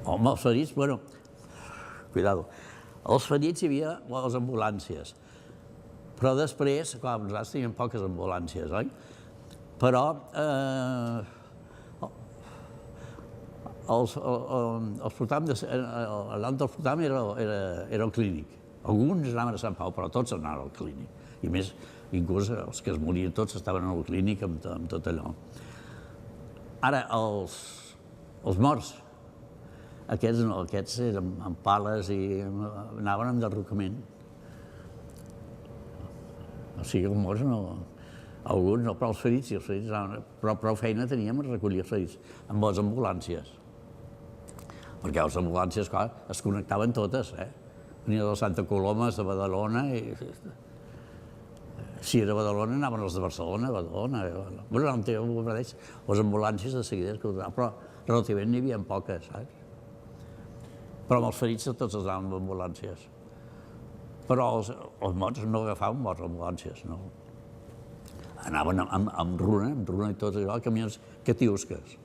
Home, els ferits, bueno, cuidado. Els ferits hi havia les ambulàncies, però després, clar, nosaltres teníem poques ambulàncies, oi? Però els portàvem, el nom del portàvem era el clínic. Alguns anaven a Sant Pau, però tots anaven al clínic. I més, inclús els que es morien tots estaven al clínic amb tot allò. Ara, els morts, aquests eren amb pales i anaven amb derrocament. O sigui, els morts no... Alguns no, però els ferits, prou feina teníem a recollir els ferits amb les ambulàncies. Perquè les ambulàncies, clar, es connectaven totes, Venia de Santa Coloma, de Badalona, i si era Badalona anaven els de Barcelona, Badalona. Bueno, no em tenia un mateix, les ambulàncies de seguida, però relativament n'hi havia poques, saps? Però amb els ferits tots els anaven amb ambulàncies. Però els morts no agafaven morts ambulàncies, no. Anaven amb runa i tot allò, camions catiusques.